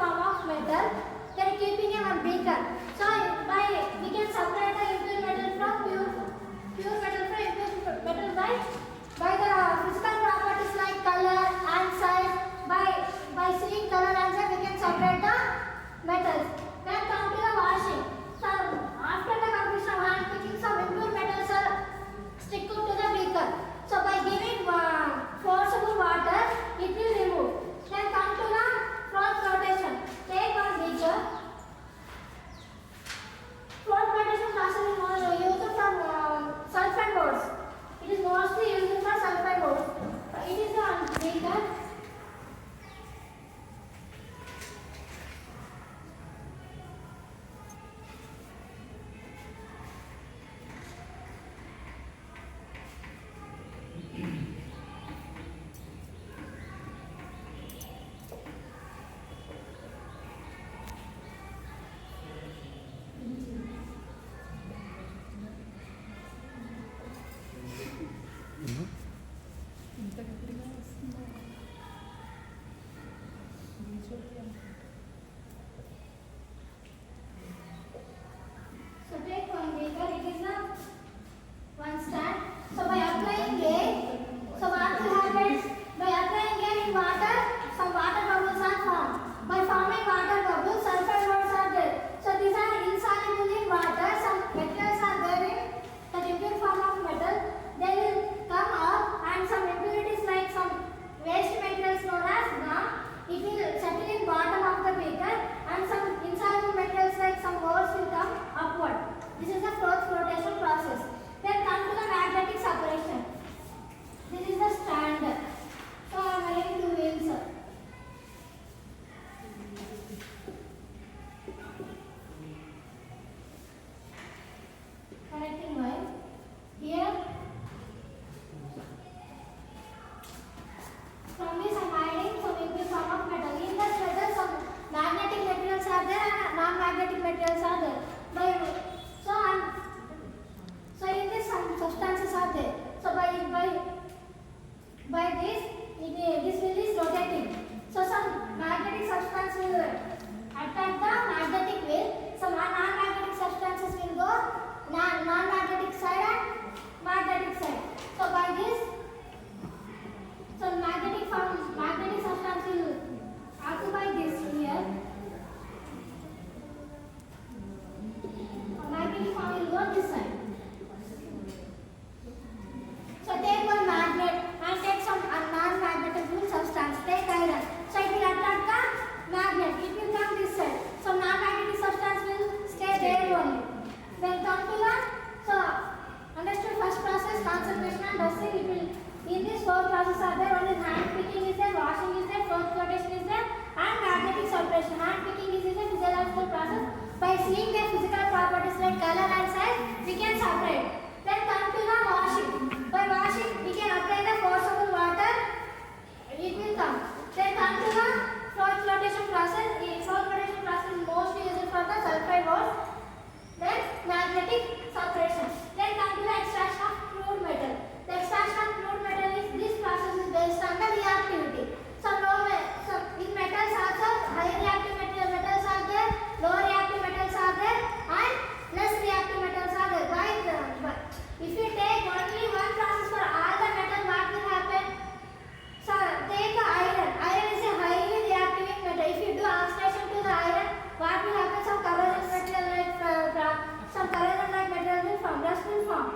form of metal, then keeping in a beaker. So we can separate the impure metal from pure metal from impure metal by the physical properties like color and size. By seeing color and size, we can separate the metals. Then come to the washing. So after the completion of hand picking, some impure metals are stick to the beaker. So by giving forcible water, it will remove. Then come to the float flotation. Take one beaker. Float flotation process is used from sulfide boards. It is mostly used for sulfide boards. It is a beaker. So take one beaker, it is a one stand. So by applying air, so what will happen? By applying air in water, some water bubbles are formed. By forming water bubbles, sulfide bubbles are there. So these are insoluble in water. Some materials are there in the impure form of metal. They will come up and some impurities like some waste materials known as gum, it will settle in bottom of the beaker, and some insoluble materials like some ores will come upward. This is the flotation process. Then come to the magnetic separation. This is the stand. So I am having two wheels. Connecting wire. Here from this I am adding some impure form of metal. In this metal some magnetic materials are there and non-magnetic materials are there. So in this some substances are there. So by this this wheel is rotating. So some magnetic substance will attack the magnetic wheel. Some non-magnetic substances will go non-magnetic side and magnetic side. So by this some magnetic substance will occupy this here. Magnetic form will go this side. So take one magnet and take some non-magnetic substance. Take iron. So it will attract the magnet. It will come this side. Some non-magnetic substance will stay there only. Then come to the understood first process, concentration and dusting. It will in this four processes are there. One is hand picking is there, washing is there, float flotation is there, and magnetic separation. Hand picking is a physiological process. By seeing their physical properties like color and size, we can separate. Then come to the washing. By washing, we can apply the forcible water. It will come. Then come to the flotation process. The flotation process is mostly used for the sulfide ores. Then magnetic separation. Then come to the extraction of crude metal. The extraction of crude metal is this process is based on the reactivity. So in metals also high reactive metals are there, low reactive metals are there, and less reactive metals are there. If you take only one process for all the metal, what will happen? So take the iron. Iron is a highly reactive metal. If you do oxidation to the iron, what will happen? Some corrosion like material will form. Rust will form.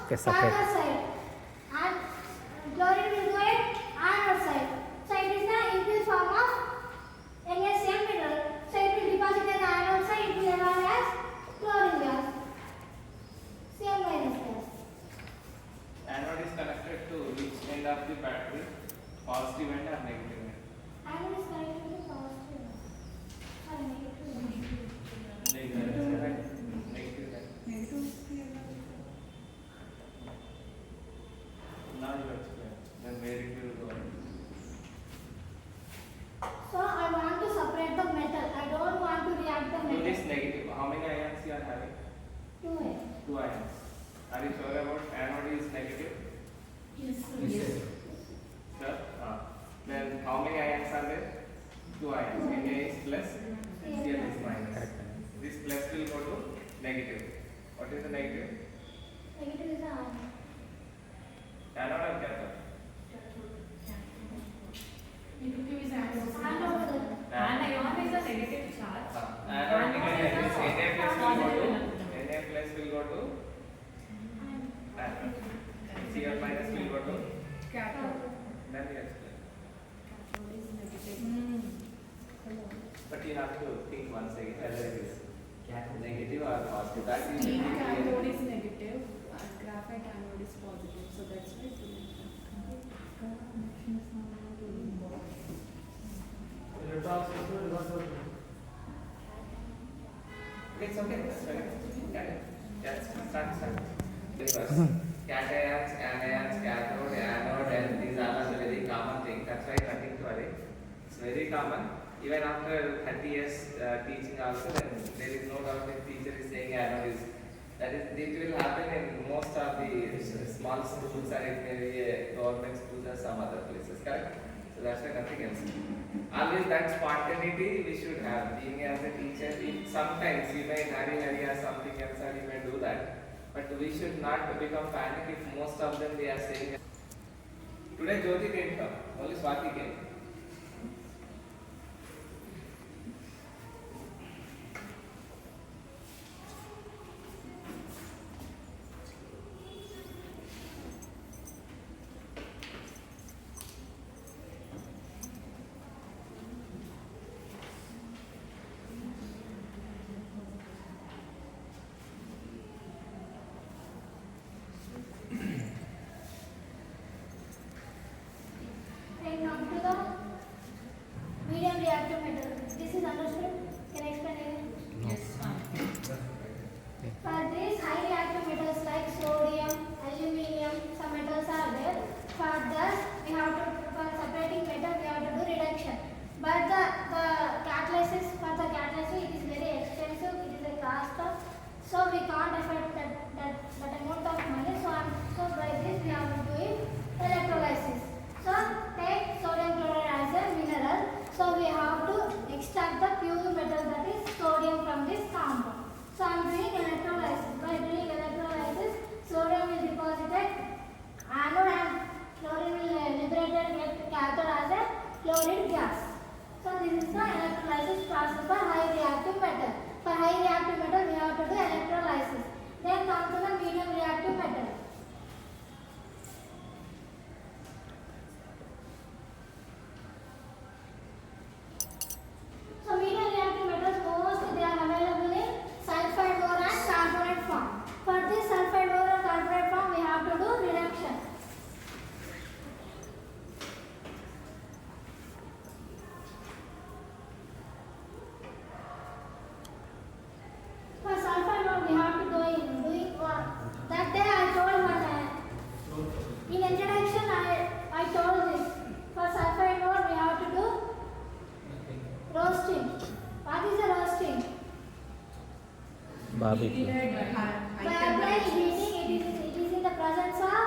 Okay, separate. cathode side, and chlorine will go at anode side. So it is the impure form of NaCl mineral. So it will deposit at the anode side. It will evolve as chlorine gas, Cl minus gas. Anode is connected to which end of the battery? Positive end or negative end? Anode is connected to positive. Sorry, negative. Negative end. Negative end. Now you explain. Then where it will go? So I want to separate the metal. I don't want to react the So metal. this negative. How many ions you are having? 2A. 2 ions. Are you sure about anode is negative? Yes. Sure. Then how many ions are there? 2 ions. Na is plus, Cl is minus. This plus will go to negative. What is the negative? Negative is the ion. Anode or cathode? Anode. Anion is a negative charge. Anode negative is Na plus will go to anode. Cl minus will go to Cathode. then you explain. Cathode is negative. But you have to think once again whether it is negative or positive. That is Steel cathode is negative, graphite anode is positive. So that's why it will It's okay. That's fine. Yes, start. Cations, anions, cathode, anode, and these are the very common thing. That's why nothing to worry. It's very common. Even after 30 years teaching also, then there is no doubt if teacher is saying anode is. That is, it will happen in most of the small schools, or it may be a government schools or some other places, correct? So that's why nothing else. Always that spontaneity we should have. Being as a teacher, sometimes you may hurry or something else, or you may do that. But we should not become panic if most of them they are saying. Today Jyoti didn't come, only Swati came. Then come to the medium reactive metal. This is understood? Can I explain again? Yes. For these high reactive metals like sodium, aluminium, some metals are there. For this, we have to, for separating metal, we have to do reduction. But the catalysis, for the catalysis, it is very expensive. It is a cost of, so we can't afford that amount of money. So by this, we have to do it electrolysis. So take sodium chloride as a mineral. So we have to extract the pure metal, that is sodium, from this compound. So I am doing electrolysis. By doing electrolysis, sodium will deposit at anode and chlorine will liberated get cathode as a chloride gas. So this is the electrolysis process for high reactive metal. For high reactive metal, we have to do electrolysis. Then come to the medium reactive metal. So medium reactive metals, most they are available in sulfide ore and carbonate form. For this sulfide ore and carbonate form, we have to do reduction. For sulfide ore, we have to doing what? That day I told what in introduction I told this. For sulfide ore, we have to do roasting. What is the roasting? Barbecue. By applying heating, it is in the presence or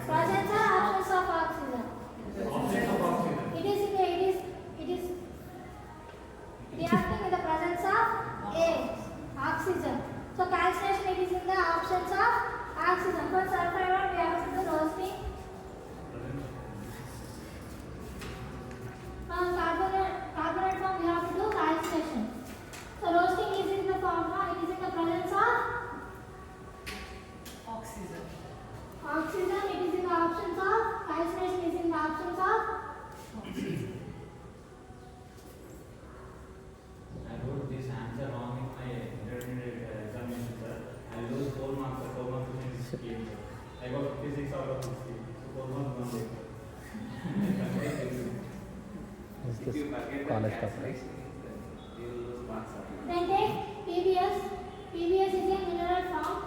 absence of oxygen. It is reacting in the presence of oxygen. So calcination, it is in the absence of oxygen. For sulfide ore, we have to do roasting. Carbonate form, we have to do calcination. So roasting is in the form, it is in the presence of Oxygen, it is in the options of calcination is in the options of I wrote this answer wrong in my intermediate examination, sir. I lose 4 marks, sir. 4 marks in this game, sir. I got 56 out of 60. So 4 marks gone there, sir. If you forget the college stuff, right? calculation, then you will lose marks. then take PBS. PBS is a mineral form.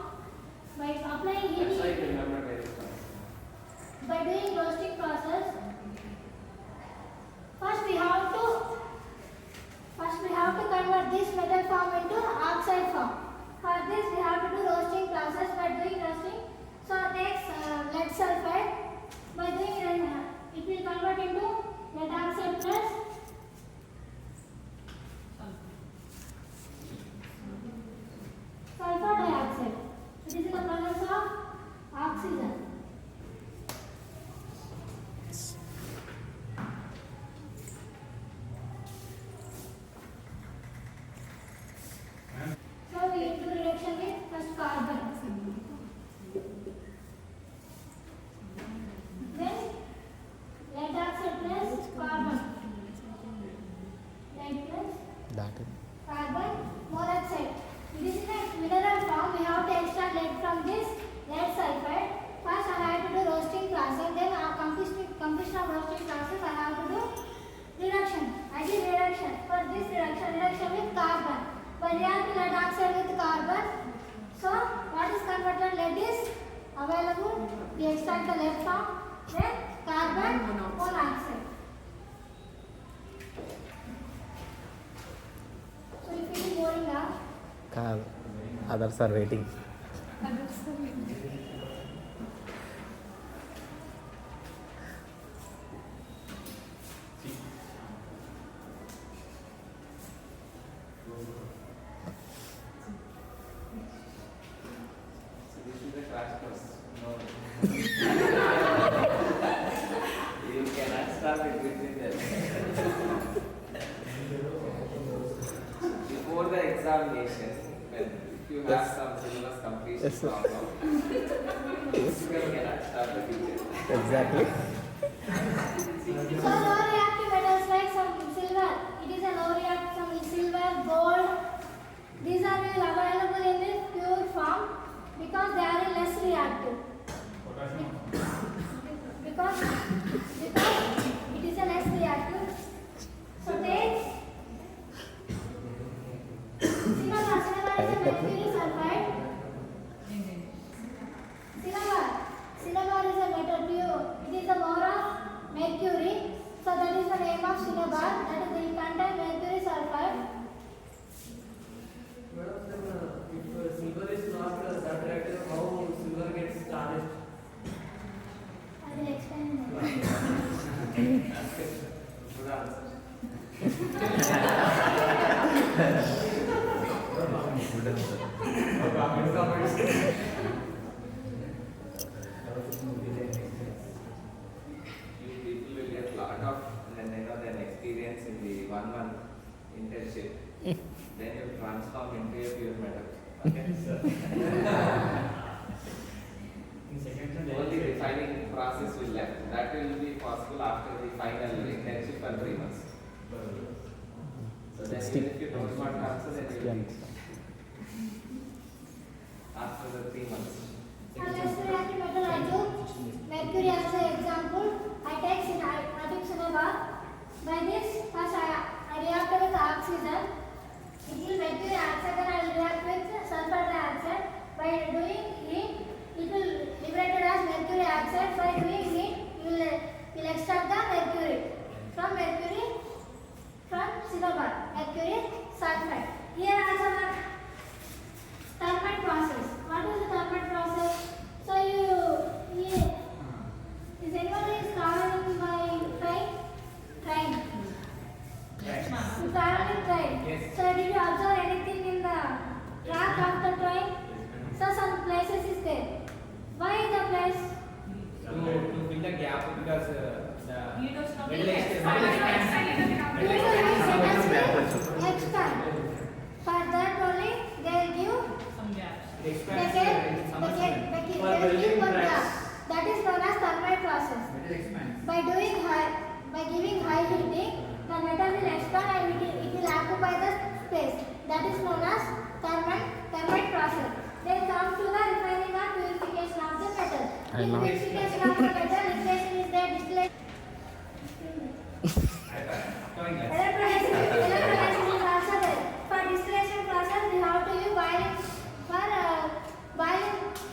By applying That's why heat, you remember very fast. by doing roasting process, first we have to convert this metal form into oxide form. For this we have to do roasting process. By doing roasting, so next lead sulfide. By doing it will convert into lead oxide plus sulfur dioxide. It is in the presence of oxygen. So we do reaction with first carbon. Then lead oxide plus carbon. Lead plus That is. carbon monoxide. It is in a mineral form. We have to extract lead from this lead sulfide. First, I have to do roasting process. Then, completion of roasting process, I have to do reduction. I did reduction. For this reduction with carbon. By reacting lead oxide with carbon, so what is converted? Lead is available. We extract the lead from then carbon monoxide. So if it is boring now. Others are waiting. So this is the crash course. No. You cannot start it between them. Before the examination, when if you have some syllabus completion Yes, sir. problem, you cannot start the teacher. Exactly. So low reactive metals like some silver. It is a low reactive, some silver, gold. These are available in this pure form because they are less reactive. Because it is a less reactive. So take silver. Silver is a mercury sulfide. Silver is a metal pure. It is a more of mercury. So that is the name of silver. That is it contain mercury sulfide. If silver is not that reactive, how silver gets charged? I will explain in a minute. Good answer. You people will get lot of then experience in the 1 month internship. Then you transform into a pure metal. Okay? In second and Only refining process will left. That will be possible after the final internship for 3 months. So then even if you don't want to answer, then you will be after the 3 months. Now let's reactive metal I took mercury as an example. I take cinnabar. By this, first I react with oxygen. It will mercury oxide, then I will react with sulfur dioxide. By doing heat, it will liberated as mercury oxide. By doing heat, you will extract the mercury from cinnabar, mercury sulfide. Here also thermal process. What is the thermal process? I know. Purification of the metal, liquefaction is there, distillation. Electrolysis is also there. For distillation process, we have to use boiling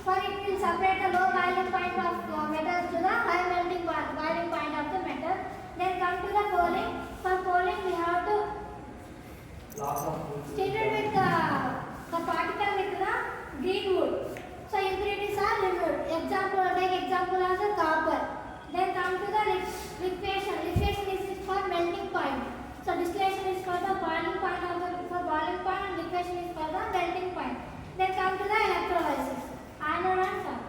for it will separate the low boiling point of metal to the high melting boiling point of the metal. Then come to the cooling. For cooling, we have to stir it with the particle with the green wood. So impurities are removed. Take example as a copper. Then come to the liquefaction. Liquefaction is for melting point. So distillation is for the boiling point and liquefaction is for the melting point. Then come to the electrolysis. Anode and